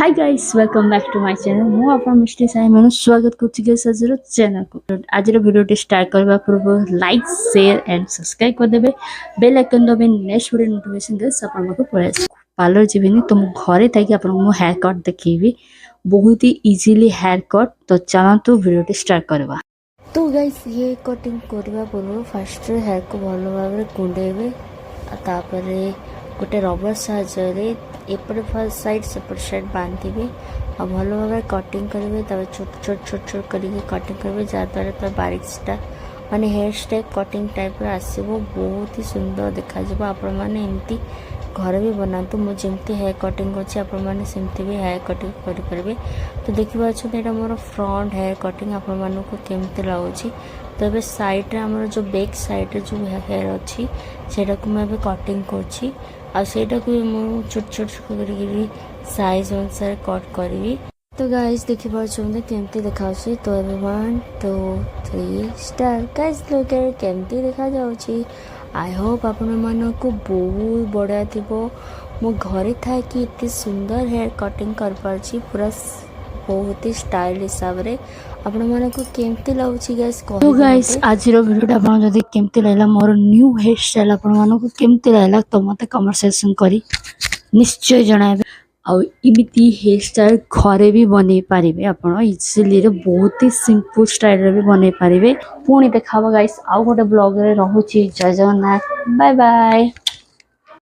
Hi guys welcome back to my channel मु आपन मिस्टीसाइमिनु स्वागत करछि गाइस आजर चैनल को आजर वीडियो स्टार्ट करबा पूर्व लाइक शेयर एंड सब्सक्राइब कर देबे बेल आइकन दबे नेक्स्ट वीडियो नोटिफिकेशन गाइस आपन को पळे पार्लर जीवेनी तुम घरे थाकी आपन मु हेयर कट देखिबी बहुत ही इजीली हेयर कट तो चला तो वीडियो स्टार्ट करबा। तो गाइस ये कटिंग करबा पूर्व फर्स्ट हेयर को भलो भाबरे कुंडेबे तापरे गोटे रबर साहाଯ୍ୟରେ एपटे फर्स्ट साइड सेपट साइड बांधिबे आ भलो भाबरे कटिंग करिवे तबे छोट छोट छोट छोट करिके कटिंग करिवे जाद्वारा तो बारीकटा माने हेयर स्टाइल कटिंग टाइप रे आसीबो बहुत ही सुंदर देखा जबो आपण माने एम्ति घर भी बनातु मु जेमती हेयर कटिंग अछि आपण माने सेमती भी हेयर कटिंग करि परबे। तो देखिबा छ एटा मोर फ्रंट हेयर कटिंग आपण मानो को केमते लागुछि तो ए साइड रे हमर जो बैक साइड रे जो हेयर अछि सेटा को मैं कटिंग करछि आ सेटा को मु छोट छोट करी साइज अनुसार कट करी। तो गाइस देखि पाछों केमती देखाउछि तो ए 1 2 3 स्टार गाइस लोक केमती देखा जाउछि। आई होप आपण मानो को बहुत बढ़िया थिबो मो घरे था कि इतनी सुंदर हेयर कटिंग कर पारछि पूरा बहुत ही स्टाइल हिसाब रे आपण माने को केमती लागुछि गाइस कह। तो गाइस आज रो वीडियो आपण जदी केमती लागला मोर न्यू हेयर स्टाइल आपण मानो को केमती लागला तो मते कमेंट सेक्शन करी निश्चय जणाबे आ इमिति हेयर स्टाइल घरे भी बनै पारिबे आपण इजीली रे बहुत ही सिंपल स्टाइल रे भी बनै पारिबे। पुणी देखाबा गाइस आउ गोटे ब्लॉग रे रहूची जय जगन्नाथ बाय बाय।